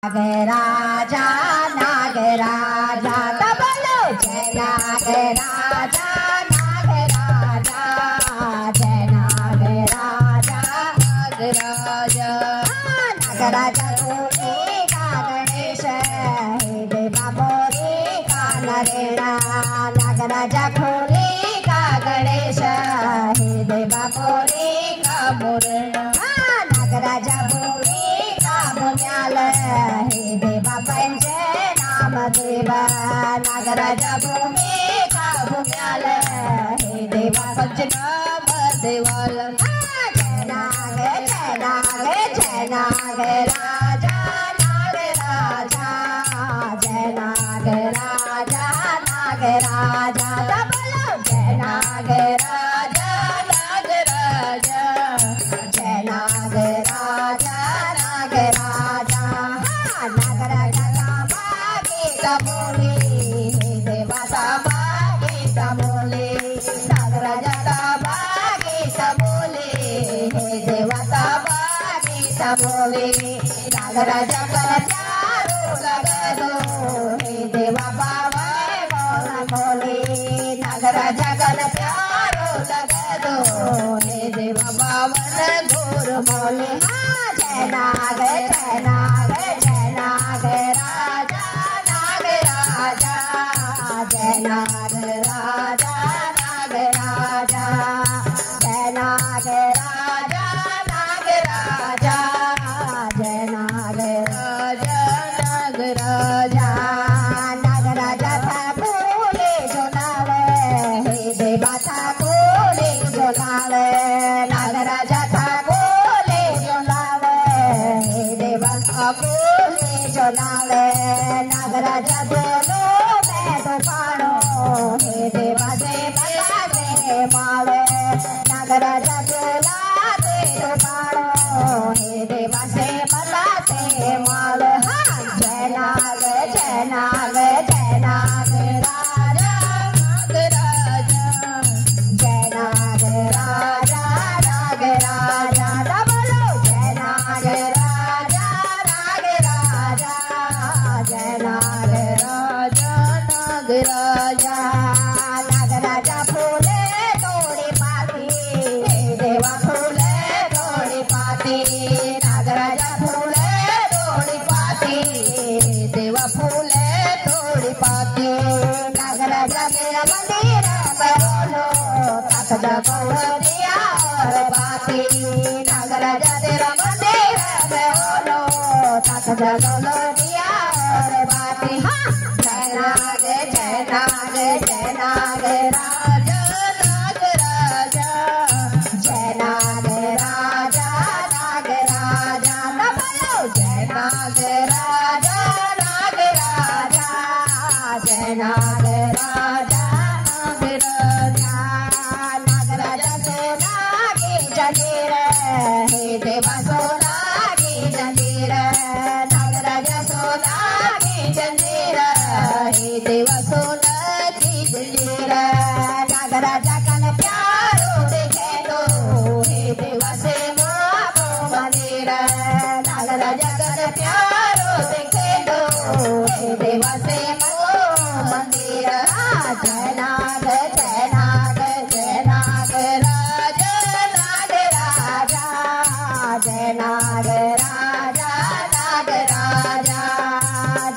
नागराजा नागराजा बोलो जय नागराजा नागराजा जय नागराजा नागराजा नागराजा बोले का गणेश हे देवा बोले का नरेणा नागराजा खोले का गणेश हे देवा बोले का मुरणा नागराजा बोले हे देवा पंचे नाम देवा नागराजा भूमि का भूम्याल हे देवा पंच नाम देवाल जय नाग जय नाग जय नाग राजा नाग राजा जय नाग राजा नाग राजा बोलो जय नाग राजा नाग राजा जय नाग राजा नाग राजा बोले देवा सामागे बोले नागराजा सामागे बोले देवा सामागे बोले नागराजा का प्यारो लगा दो हे देवा बाबा बोले नागराजा का प्यारो लगा दो हे देवा बाबा घोर बोले जय नाग जय नाग जय नाग राजा राजा जय नाग राजा नाग राजा जय नाग राजा नाग राजा जय नाग राजा नाग राजा नागराजा था बोले जोनावे हे देवा था बोले जोनावे नागराजा था बोले जोनावे हे देवा था बोले जोनावे नागराजा बोलो हे देवा से बला से माले नागराजा बोला दे तो पाड़ो हे देवा से बला से माले जय नाग जय नाग जय नाग राजा नागराजा जय नाग राजा नागराजा बोलो जय नाग राजा नागराजा जय नाग राजा नागराजा नागराजा फूले तोड़ी पाती देवा फूले तोड़ी पाती नागराजा फूले तोड़ी पाती देवा फूले तोड़ी पाती नागराजा मेरा मंदिर में बोलो तखदा कौड़िया और पाती नागराजा तेरा मंदिर में बोलो तखदा कौड़िया और पाती जय नाग जय नाग जय नाग राजा नाग राजा जय नाग राजा नाग राजा बोलो जय नाग राजा नाग राजा जय नाग राजा नाग राजा नागराजा सोना की जंजीर हे देवा सोना की जंजीर नागराजा सोना की जंजीर हे देवा सोना की जंजीर नागराजा का प्यारो देखे दो हे देवा से मापो मंदिर नागराजा का प्यारो देखे दो हे देवा से मापो मंदिर जय नाग जय नाग जय नाग राजा नाग राजा जय नाग राजा नाग राजा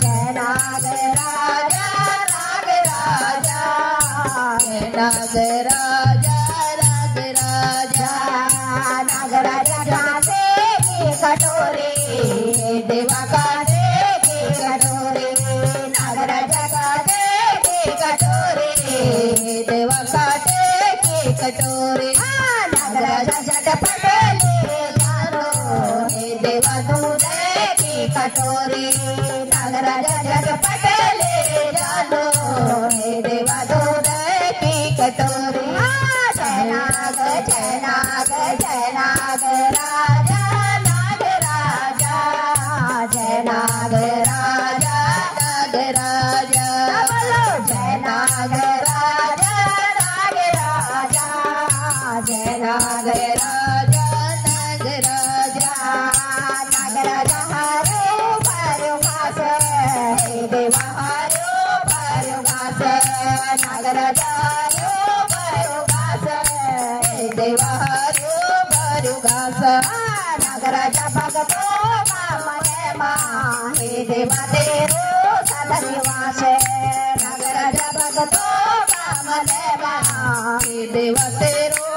जय नाग राजा नाग राजा नाग राजा नाग राजा नागराजा गाते की कटोरी देवा गाते की कटोरी नागराजा गाते की कटोरी देवा गाते की कटोरी नागराजा झटपट ले जानो हे देवा दूध की कटोरी नागराजा झटपट ले जानो हे देवा दूध की कटोरी जय नाग जय नाग जय नाग राजा नाग राजा जय नाग राजा नाग राजा बोलो जय नाग राजा नाग राजा जय नाग राजा नाग राजा नागराजा हरो पर नागराजायो भरू घास हे देवा हरयो भरू घास नागराजा भगतो मने मा हे देवा तेरो सदा निवास नागराजा भगतो मने मा हे देवा तेरो